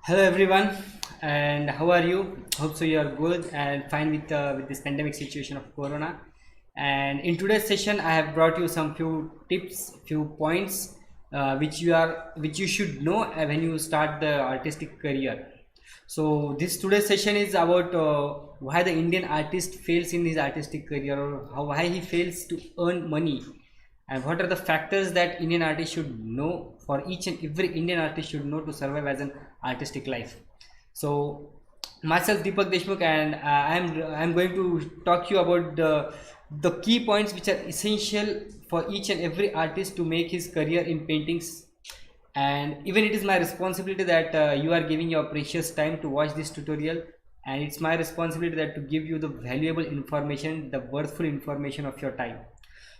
Hello everyone, and how are you? Hope so you are good and fine with this pandemic situation of Corona. And in today's session, I have brought you some few tips, few points which you should know when you start the artistic career. So this today's session is about why the Indian artist fails in his artistic career, or why he fails to earn money, and what are the factors that Indian artists should know, for each and every Indian artist should know to survive as an artistic life. So myself Deepak Deshmukh, and I'm going to talk you about the key points which are essential for each and every artist to make his career in paintings. And even it is my responsibility that you are giving your precious time to watch this tutorial, and it's my responsibility that to give you the valuable information, the worthful information of your time.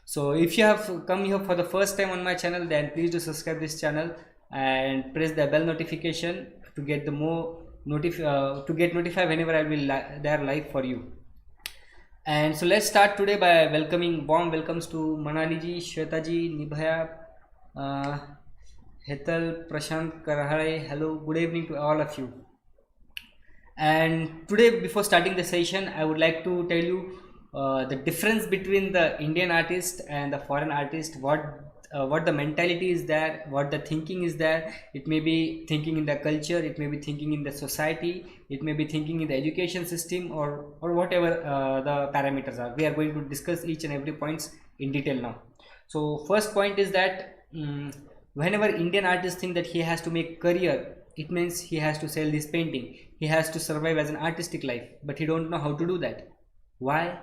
So if you have come here for the first time on my channel, then please do subscribe this channel and press the bell notification to get the more to get notified whenever I will there live for you. And so let's start today by welcoming warm welcomes to Manali ji, Shweta ji, Nibhaya, uh, Hetal, Prashant, Karahare. Hello, good evening to all of you. And today, before starting the session, I would like to tell you the difference between the Indian artist and the foreign artist. What the mentality is there, what the thinking is there. It may be thinking in the culture, it may be thinking in the society, it may be thinking in the education system, or whatever the parameters are. We are going to discuss each and every points in detail now. So first point is that whenever Indian artists think that he has to make career, it means he has to sell this painting, he has to survive as an artistic life, but he don't know how to do that. Why?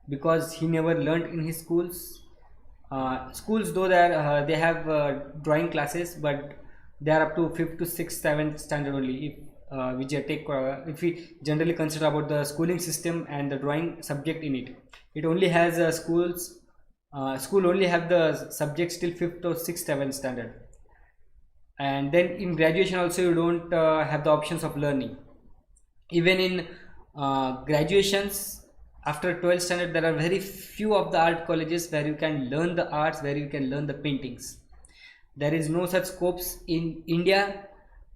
Because he never learned in his schools. Schools, though they have drawing classes, but they are up to 5th to 6th 7th standard only. If we generally consider about the schooling system and the drawing subject in it, it only has school only have the subjects till 5th or 6th 7th standard. And then in graduation also you don't have the options of learning. Even in graduations after 12th standard, there are very few of the art colleges where you can learn the arts, where you can learn the paintings. There is no such scopes in India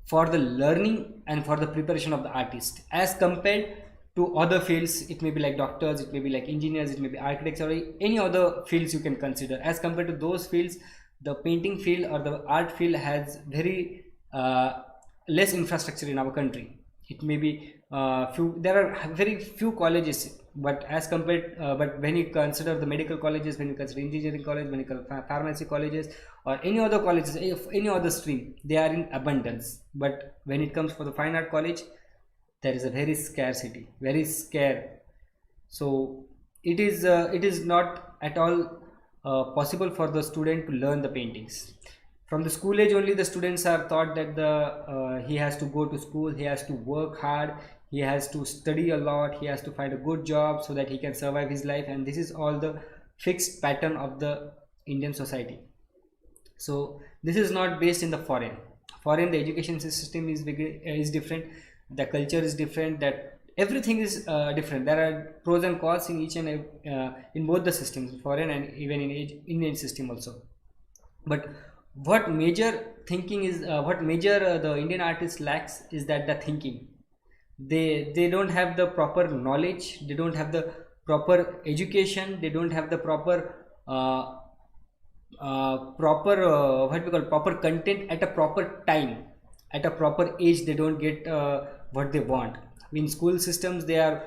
for the learning and for the preparation of the artist as compared to other fields. It may be like doctors, it may be like engineers, it may be architects, or any other fields you can consider. As compared to those fields, the painting field or the art field has very less infrastructure in our country. It may be there are very few colleges, but as compared but when you consider the medical colleges, when you consider engineering college, when you consider pharmacy colleges, or any other colleges, any other stream, they are in abundance. But when it comes for the fine art college, there is a very scarcity, very scare. So it is not at all possible for the student to learn the paintings. From the school age only, the students are taught that he has to go to school, he has to work hard, he has to study a lot, he has to find a good job so that he can survive his life. And this is all the fixed pattern of the Indian society. So this is not based in the foreign. The education system is different, the culture is different, that everything is different. There are pros and cons in each and in both the systems, foreign and even in Indian system also. But what major thinking is what major the Indian artist lacks is that the thinking. They don't have the proper knowledge, they don't have the proper education, they don't have the proper what we call proper content at a proper time, at a proper age. They don't get what they want. In school systems, they are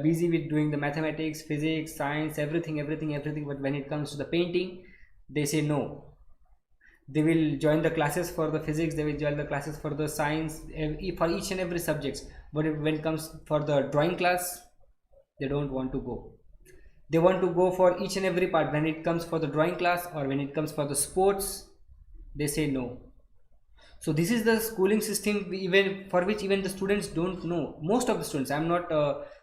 busy with doing the mathematics, physics, science, everything. But when it comes to the painting, they say no. They will join the classes for the physics, they will join the classes for the science, for each and every subjects. But when it comes for the drawing class, they don't want to go. They want to go for each and every part. When it comes for the drawing class or when it comes for the sports, they say no. So this is the schooling system, even for which even the students don't know. Most of the students, I'm not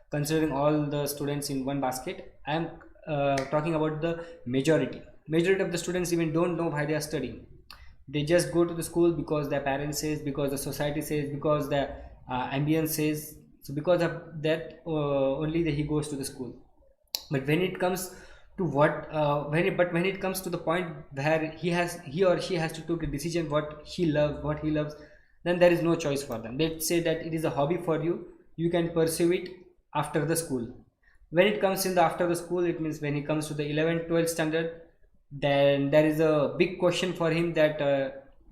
considering all the students in one basket, I'm talking about the majority of the students even don't know why they are studying. They just go to the school because their parents says, because the society says, because the ambience says. So because of that only he goes to the school. But when it comes to when it comes to the point where he or she has to take a decision, what he loves, then there is no choice for them. They say that it is a hobby for you, you can pursue it after the school. When it comes in the after the school, it means when he comes to the 11th 12th standard, then there is a big question for him that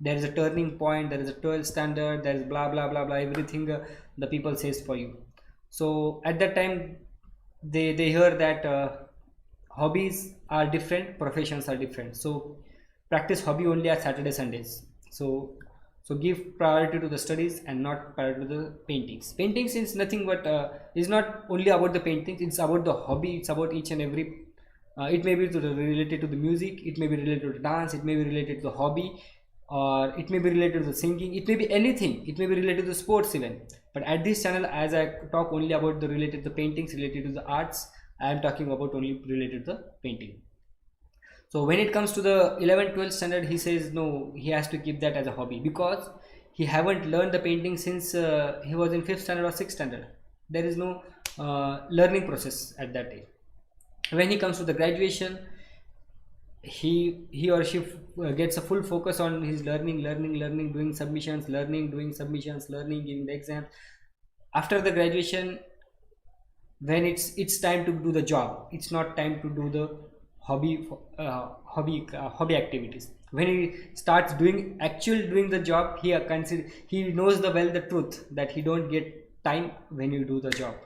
there is a turning point, there is a 12th standard, there is blah blah blah blah, everything the people says for you. So at that time they hear that hobbies are different, professions are different. So practice hobby only at Saturday Sundays. So give priority to the studies and not priority to the paintings. Paintings is nothing but is not only about the paintings, it's about the hobby, it's about each and every it may be related to the music, it may be related to dance, it may be related to the hobby, or it may be related to the singing, it may be anything, it may be related to sports even. But at this channel, as I talk only about the related to paintings, related to the arts, I am talking about only related to the painting. So when it comes to the 11th 12th standard, he says no, he has to keep that as a hobby, because he haven't learned the painting since he was in 5th standard or 6th standard. There is no learning process at that age. When he comes to the graduation, he or she gets a full focus on his learning, doing submissions, learning, giving the exams. After the graduation, when it's time to do the job, it's not time to do the hobby activities. When he starts doing the job, he knows the truth that he don't get time when you do the job.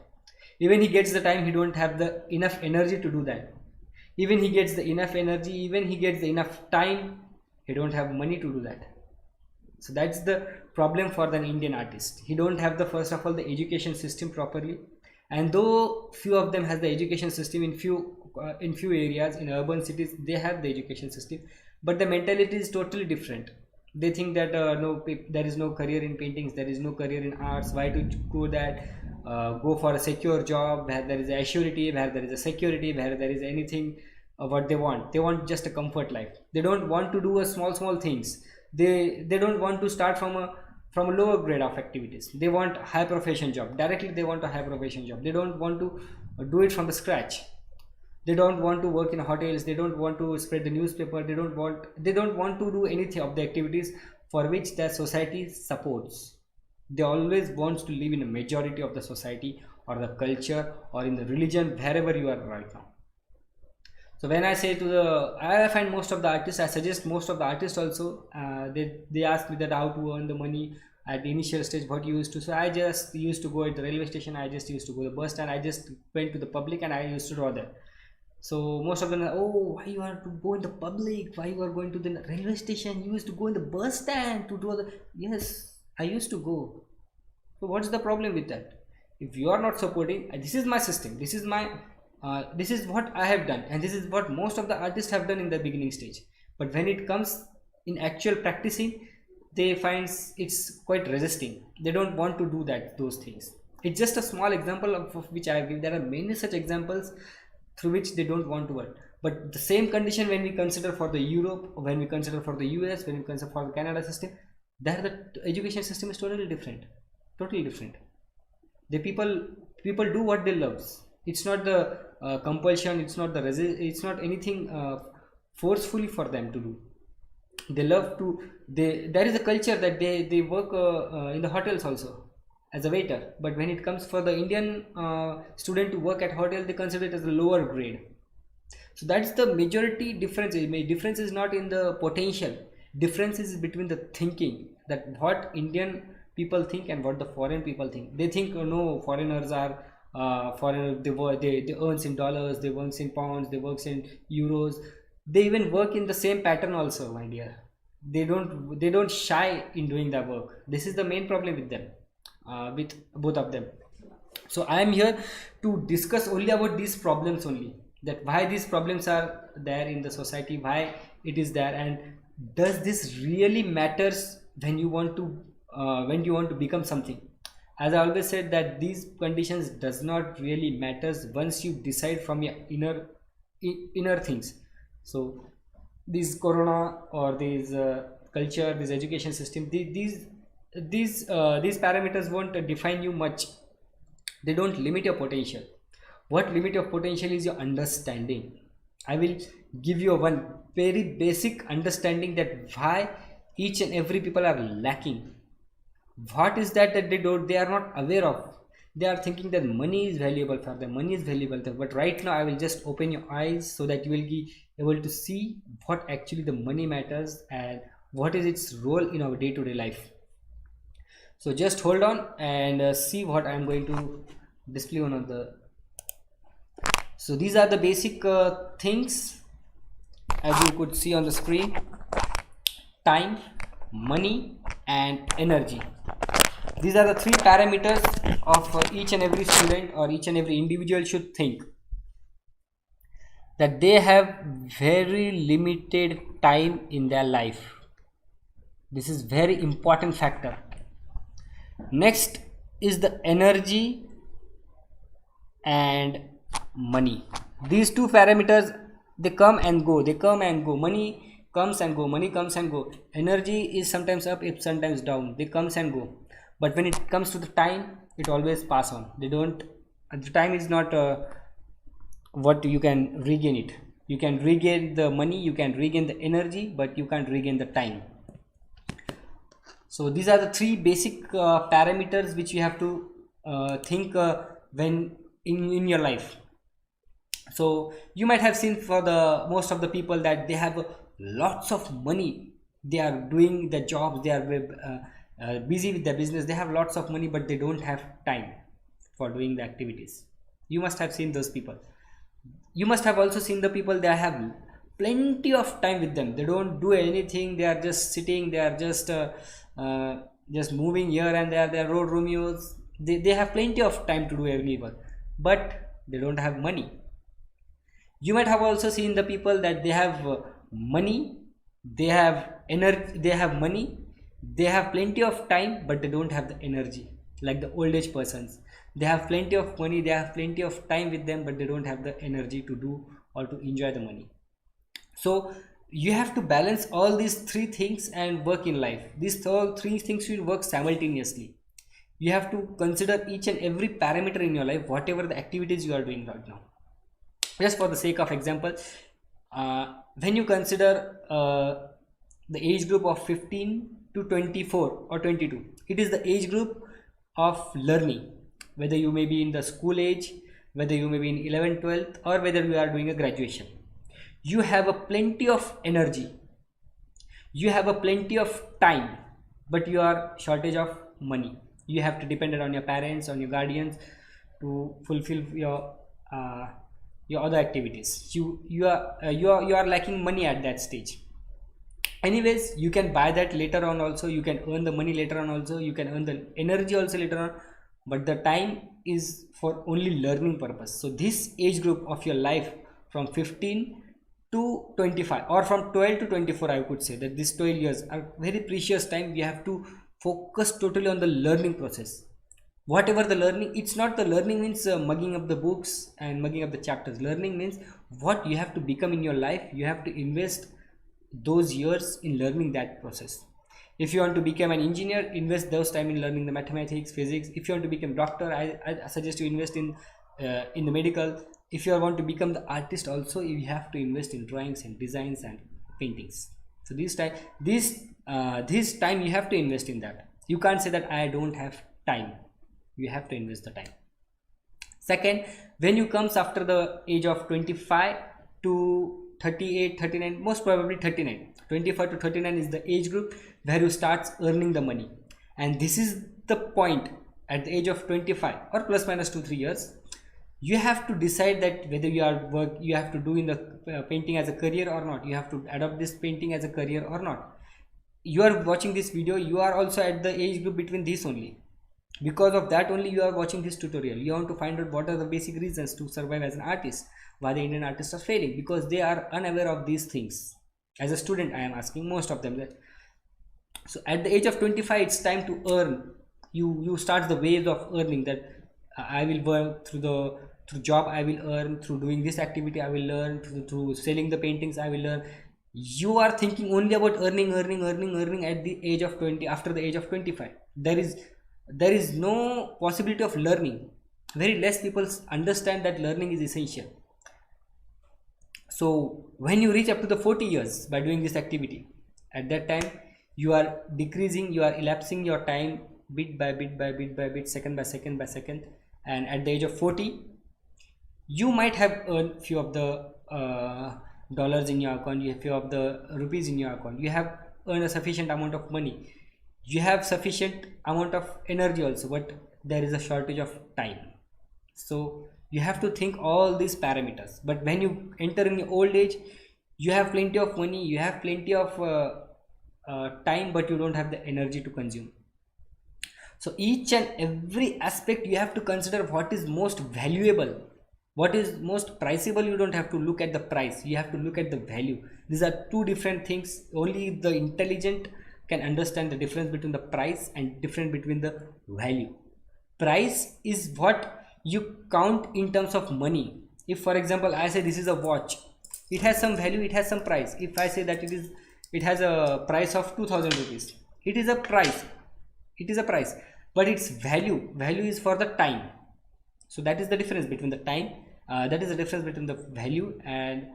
Even he gets the time, he don't have the enough energy to do that. Even he gets the enough energy, even he gets the enough time, he don't have money to do that. So that's the problem for the Indian artist. He don't have the first of all the education system properly, and though few of them has the education system in few areas in urban cities, they have the education system, but the mentality is totally different. They think that no, there is no career in paintings, there is no career in arts, why to go that, go for a secure job where there is a surety, where there is a security, where there is anything what they want just a comfort life. They don't want to do a small things. They don't want to start from a lower grade of activities. They want high profession job directly. They want a high profession job. They don't want to do it from the scratch. They don't want to work in hotels, they don't want to spread the newspaper, they don't want to do anything of the activities for which the society supports. They always want to live in a majority of the society or the culture or in the religion, wherever you are right now. So when I say I find most of the artists, I suggest most of the artists also, they ask me that how to earn the money at the initial stage, what you used to. So I just used to go at the railway station, I just used to go to the bus stand, I just went to the public and I used to draw there. So most of them are, oh, why you are to go in the public, why you are going to the railway station, you used to go in the bus stand to do the. Yes, I used to go. So what's the problem with that? If you are not supporting, this is my system, this is my this is what I have done, and this is what most of the artists have done in the beginning stage. But when it comes in actual practicing, they find it's quite resisting. They don't want to do those things. It's just a small example of which I give. There are many such examples through which they don't want to work. But the same condition when we consider for the Europe, when we consider for the US, when we consider for the Canada system, there the education system is totally different. The people do what they love. It's not the compulsion, it's not it's not anything forcefully for them to do. They love to. There is a culture that they work in the hotels also as a waiter, but when it comes for the Indian student to work at hotel, they consider it as a lower grade. So that's the majority difference. Difference is not in the potential, difference is between the thinking, that what Indian people think and what the foreign people think. They think, oh, no, foreigners are they earns in dollars, they works in pounds, they works in euros, they even work in the same pattern also, my dear. They don't shy in doing that work. This is the main problem with them, with both of them. So I am here to discuss only about these problems only, that why these problems are there in the society, why it is there, and does this really matters when you want to become something. As I always said, that these conditions does not really matters once you decide from your inner things. So this corona or this culture, this education system, these parameters won't define you much. They don't limit your potential. What limit your potential is your understanding. I will give you one very basic understanding that why each and every people are lacking. What is that they are not aware of? They are thinking that money is valuable for them, money is valuable to them. But right now I will just open your eyes so that you will be able to see what actually the money matters and what is its role in our day-to-day life. So just hold on and see what I am going to display on the. So these are the basic things, as you could see on the screen: time, money and energy. These are the three parameters of each and every student or each and every individual should think, that they have very limited time in their life. This is very important factor. Next is the energy and money. These two parameters, they come and go, they come and go. Money comes and go, money comes and go. Energy is sometimes up, it's sometimes down, they comes and go. But when it comes to the time, it always pass on. They don't, the time is not what you can regain it. You can regain the money, you can regain the energy, but you can't regain the time. So these are the three basic parameters which you have to think when in your life. So you might have seen for the most of the people that they have lots of money, they are doing the jobs, they are busy with their business, they have lots of money, but they don't have time for doing the activities. You must have seen those people. You must have also seen the people, they have plenty of time with them, they don't do anything, they are just sitting, they are just moving here and there, they are road Romeos, they have plenty of time to do every work, but they don't have money. You might have also seen the people that they have money, they have energy, they have money, they have plenty of time, but they don't have the energy, like the old age persons. They have plenty of money, they have plenty of time with them, but they don't have the energy to do or to enjoy the money. So you have to balance all these three things and work in life. These all three things will work simultaneously. You have to consider each and every parameter in your life, whatever the activities you are doing right now. Just for the sake of example, when you consider the age group of 15 to 24 or 22, it is the age group of learning, whether you may be in the school age, whether you may be in 11th 12th, or whether you are doing a graduation. You have a plenty of energy, you have a plenty of time, but you are shortage of money. You have to depend on your parents, on your guardians to fulfill your other activities. You are lacking money at that stage. Anyways, you can buy that later on also, you can earn the money later on also, you can earn the energy also later on, but the time is for only learning purpose. So this age group of your life from 15 to 25 or from 12 to 24, I could say that these 12 years are very precious time. You have to focus totally on the learning process. Whatever the learning, it's not the learning means mugging up the books and mugging up the chapters. Learning means what you have to become in your life. You have to invest those years in learning that process. If you want to become an engineer, invest those time in learning the mathematics, physics. If you want to become doctor, I suggest you invest in the medical. If you want to become the artist also, you have to invest in drawings and designs and paintings. So this time you have to invest in that. You can't say that I don't have time. You have to invest the time. Second, when you comes after the age of 25 to 38, 39, most probably 39, 25 to 39 is the age group where you start earning the money. And this is the point at the age of 25 or plus minus 2-3 years. You have to decide that whether you have to do in the painting as a career or not. You have to adopt this painting as a career or not. You are watching this video, you are also at the age group between this only. Because of that only you are watching this tutorial. You want to find out what are the basic reasons to survive as an artist, why the Indian artists are failing, because they are unaware of these things. As a student, I am asking most of them that. So at the age of 25, it's time to earn. You start the waves of earning, that I will work through job, I will earn through doing this activity, I will learn through selling the paintings, I will learn. You are thinking only about earning at the age of 20. After the age of 25, there is no possibility of learning. Very less people understand that learning is essential. So when you reach up to the 40 years by doing this activity, at that time you are decreasing, you are elapsing your time bit by bit by bit by bit, second by second by second, and at the age of 40 you might have earned few of the dollars in your account, you have few of the rupees in your account, you have earned a sufficient amount of money, you have sufficient amount of energy also, but there is a shortage of time. So you have to think all these parameters. But when you enter in the old age, you have plenty of money, you have plenty of time, but you don't have the energy to consume. So each and every aspect you have to consider what is most valuable, what is most priceable. You don't have to look at the price, you have to look at the value. These are two different things. Only the intelligent can understand the difference between the price and difference between the value. Price is what you count in terms of money. If for example I say this is a watch, it has some value, it has some price. If I say that it has a price of 2000 rupees, it is a price, it is a price, but its value is for the time. So that is the difference between the time, that is the difference between the value and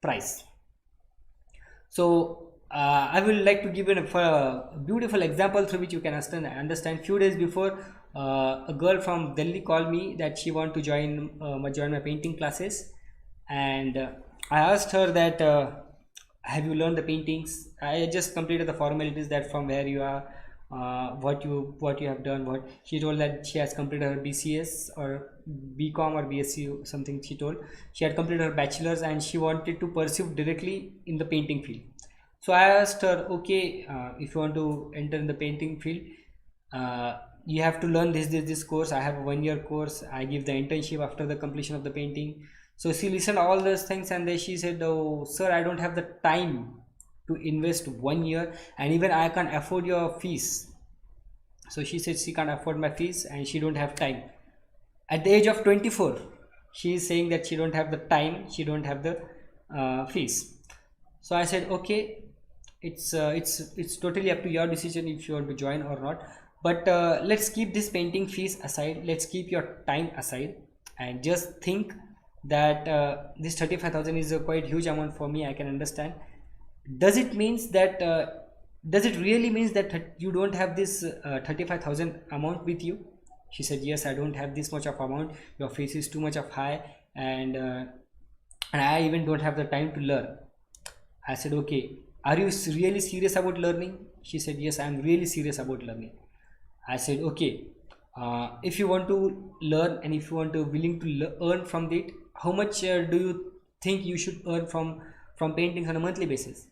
price. So I will like to give you a beautiful example through which you can understand. Few days before, a girl from Delhi called me that she want to join my painting classes, and I asked her that have you learned the paintings. I just completed the formalities, that from where you are, what you have done. What she told, that she has completed her BCS or BCom or BSc something. She told she had completed her bachelor's and she wanted to pursue directly in the painting field. So I asked her, okay, if you want to enter in the painting field, you have to learn this course. I have a 1-year course. I give the internship after the completion of the painting. So she listened all those things, and then she said, oh sir, I don't have the time to invest 1 year, and even I can't afford your fees. So she said she can't afford my fees and she don't have time. At the age of 24, she is saying that she don't have the time, she don't have the fees. So I said, okay, it's totally up to your decision if you want to join or not, but let's keep this painting fees aside, let's keep your time aside, and just think that this 35,000 is a quite huge amount for me. I can understand. Does it means that does it really means that you don't have this 35,000 amount with you? She said, yes, I don't have this much of amount, your fees is too much of high, and I even don't have the time to learn. I said, okay, are you really serious about learning? She said, yes, I am really serious about learning. I said, okay, if you want to learn and if you want to willing to earn from it, how much do you think you should earn from paintings on a monthly basis?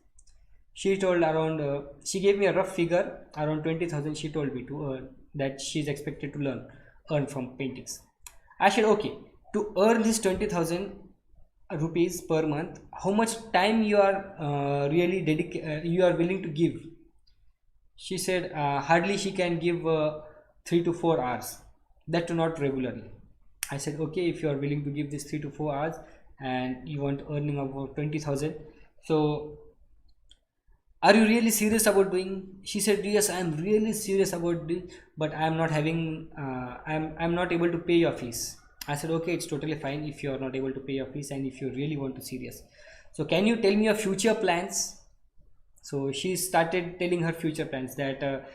She told around, she gave me a rough figure, around 20,000 she told me to earn, that she's expected to earn from paintings. I said, okay, to earn this 20,000 rupees per month, how much time you are really you are willing to give? She said hardly she can give 3 to 4 hours, that too not regularly. I said, okay, if you are willing to give this 3 to 4 hours and you want earning about 20,000, so are you really serious about doing? She said, yes, I am really serious about this, but I am not having I'm not able to pay your fees. I said, okay, it's totally fine if you are not able to pay your fees and if you really want to serious. So can you tell me your future plans? So she started telling her future plans, that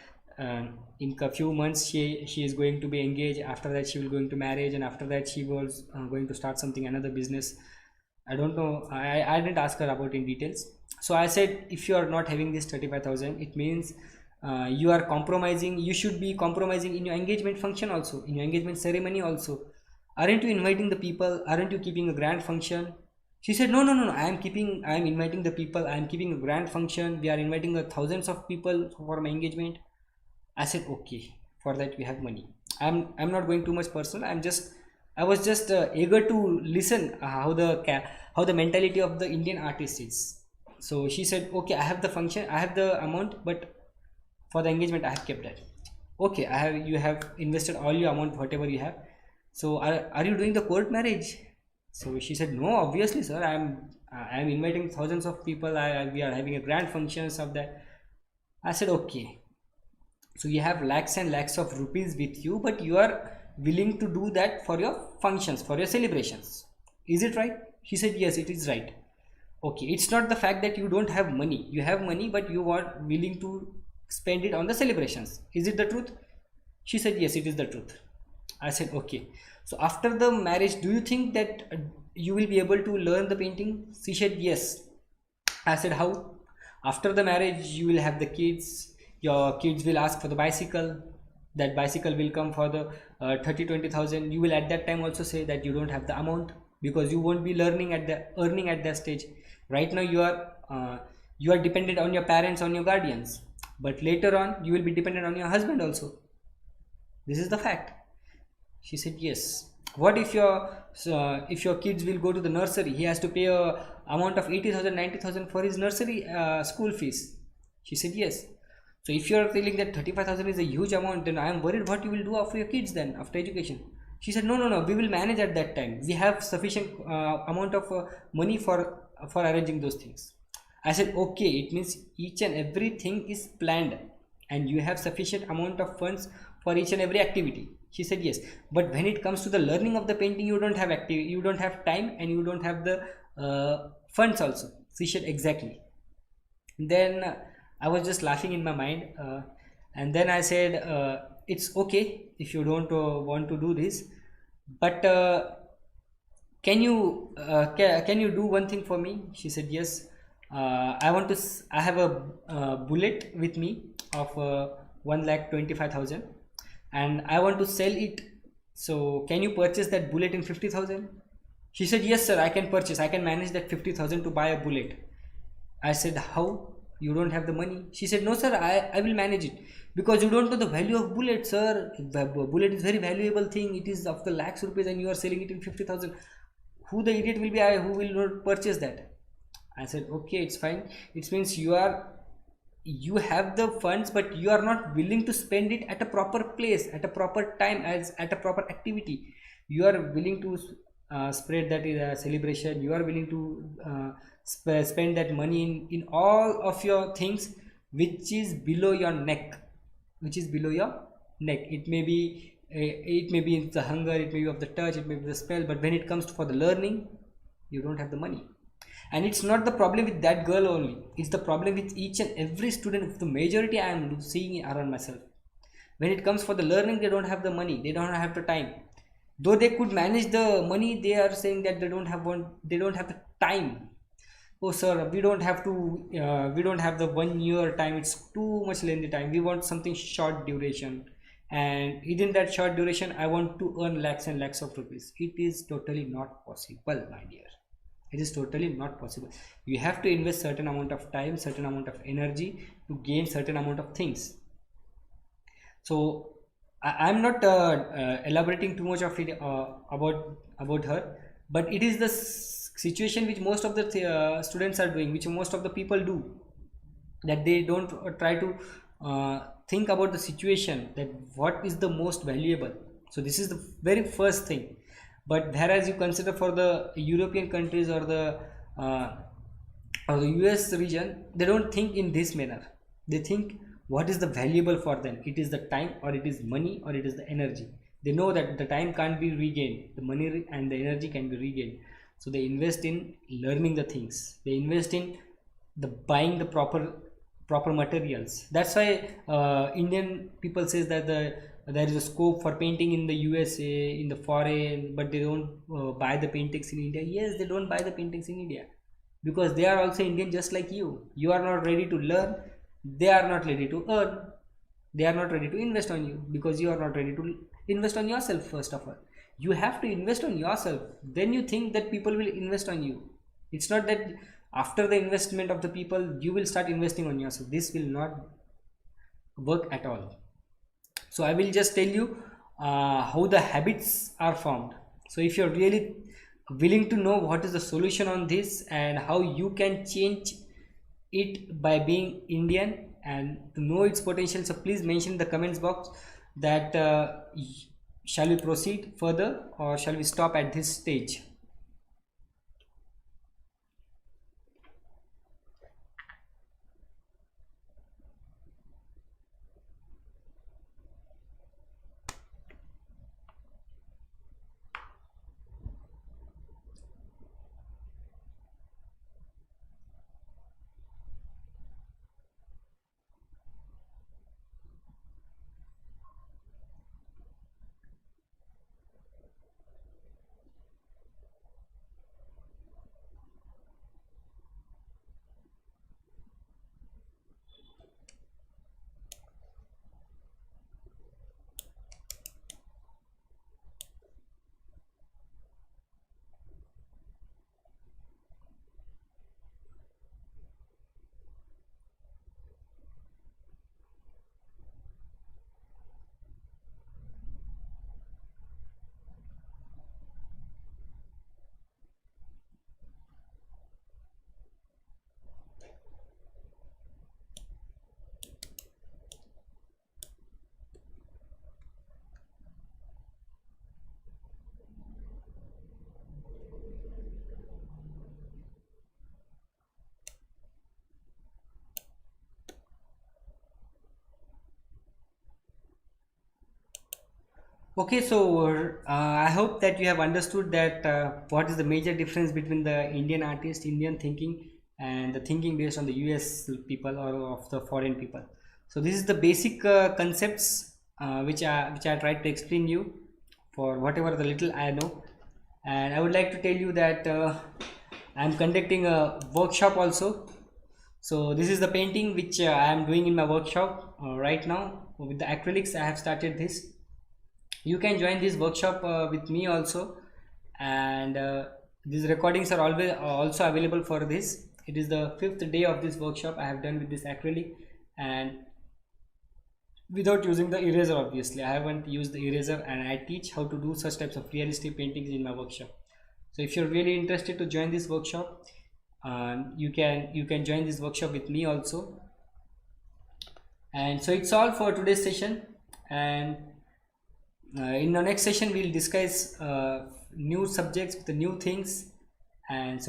in a few months she is going to be engaged, after that she will going to marriage, and after that she was going to start something, another business. I don't know, I didn't ask her about in details. So I said, if you are not having this 35,000, it means you are compromising, you should be compromising in your engagement function also, in your engagement ceremony also. Aren't you inviting the people? Aren't you keeping a grand function? She said, no, I am inviting the people, I am keeping a grand function, we are inviting thousands of people for my engagement. I said, okay, for that we have money. I'm not going too much personal, I was just eager to listen how the mentality of the Indian artist is. So she said, okay, I have the function, I have the amount, but for the engagement I have kept that. Okay, you have invested all your amount, whatever you have. So are you doing the court marriage? So she said, no, obviously sir, I am inviting thousands of people, we are having a grand functions of that. I said, okay, so you have lakhs and lakhs of rupees with you, but you are willing to do that for your functions, for your celebrations, is it right? She said, yes, it is right. Okay, it's not the fact that you don't have money, you have money, but you are willing to spend it on the celebrations, is it the truth? She said yes, it is the truth. I said okay. So after the marriage, do you think that you will be able to learn the painting? She said yes. I said how? After the marriage you will have the kids, your kids will ask for the bicycle, that bicycle will come for the 30-20,000. You will at that time also say that you don't have the amount, because you won't be learning at the earning at that stage. Right now you are dependent on your parents, on your guardians, but later on you will be dependent on your husband also. This is the fact. She said yes. What if your kids will go to the nursery, he has to pay a amount of 80,000, 90,000 for his nursery school fees? She said yes. So if you are feeling that 35,000 is a huge amount, then I am worried what you will do after your kids, then after education. She said no, we will manage at that time. We have sufficient amount of money for arranging those things. I said okay, it means each and everything is planned and you have sufficient amount of funds for each and every activity. She said yes, but when it comes to the learning of the painting, you don't have you don't have time, and you don't have the funds also. She said exactly. Then I was just laughing in my mind, and then I said it's okay if you don't want to do this, but can you do one thing for me? She said yes. I have a bullet with me of 1,25,000, and I want to sell it. So can you purchase that bullet in 50,000? She said yes sir, I can purchase, I can manage that 50,000 to buy a bullet. I said how? You don't have the money? She said no sir, I will manage it, because you don't know the value of bullet sir. The bullet is very valuable thing, it is of the lakhs rupees, and you are selling it in 50,000. Who the idiot will be I who will not purchase that? I said okay, it's fine. It means you have the funds, but you are not willing to spend it at a proper place, at a proper time, as at a proper activity. You are willing to spread that in a celebration. You are willing to spend that money in all of your things which is below your neck, which is below your neck. It may be the hunger, it may be of the touch, it may be the spell, but when it comes for the learning, you don't have the money. And it's not the problem with that girl only, it's the problem with each and every student. The majority I am seeing around myself, when it comes for the learning, they don't have the money, they don't have the time. Though they could manage the money, they are saying that they don't have the time. Oh sir, we don't have the 1 year time, it's too much lengthy time, we want something short duration, and within that short duration I want to earn lakhs and lakhs of rupees. It is totally not possible, my dear. It is totally not possible. You have to invest certain amount of time, certain amount of energy to gain certain amount of things. So I'm not elaborating too much of it about her, but it is the situation which most of the students are doing, which most of the people do, that they don't try to think about the situation, that what is the most valuable. So this is the very first thing. But whereas you consider for the European countries uh, or the US region, they don't think in this manner. They think what is the valuable for them. It is the time, or it is money, or it is the energy. They know that the time can't be regained, the money and the energy can be regained. So they invest in learning the things. They invest in the buying the proper materials. That's why Indian people says that there is a scope for painting in the USA, in the foreign, but they don't buy the paintings in India. Yes, they don't buy the paintings in India because they are also Indian just like you. You are not ready to learn, they are not ready to earn, they are not ready to invest on you because you are not ready to invest on yourself. First of all, you have to invest on yourself, then you think that people will invest on you. It's not that after the investment of the people you will start investing on yourself. This will not work at all. So I will just tell you how the habits are formed. So if you're really willing to know what is the solution on this and how you can change it by being Indian and to know its potential, so please mention in the comments box that shall we proceed further or shall we stop at this stage. Okay, so I hope that you have understood that what is the major difference between the Indian artist, Indian thinking, and the thinking based on the US people or of the foreign people. So this is the basic concepts which I tried to explain you for whatever the little I know, and I would like to tell you that I am conducting a workshop also. So this is the painting which I am doing in my workshop right now with the acrylics. I have started this. You can join this workshop with me also, and these recordings are always also available for this. It is the fifth day of this workshop I have done with this acrylic, and without using the eraser. Obviously I haven't used the eraser, and I teach how to do such types of realistic paintings in my workshop. So if you're really interested to join this workshop, you can join this workshop with me also. And so it's all for today's session, and in the next session we'll discuss new subjects with the new things. And so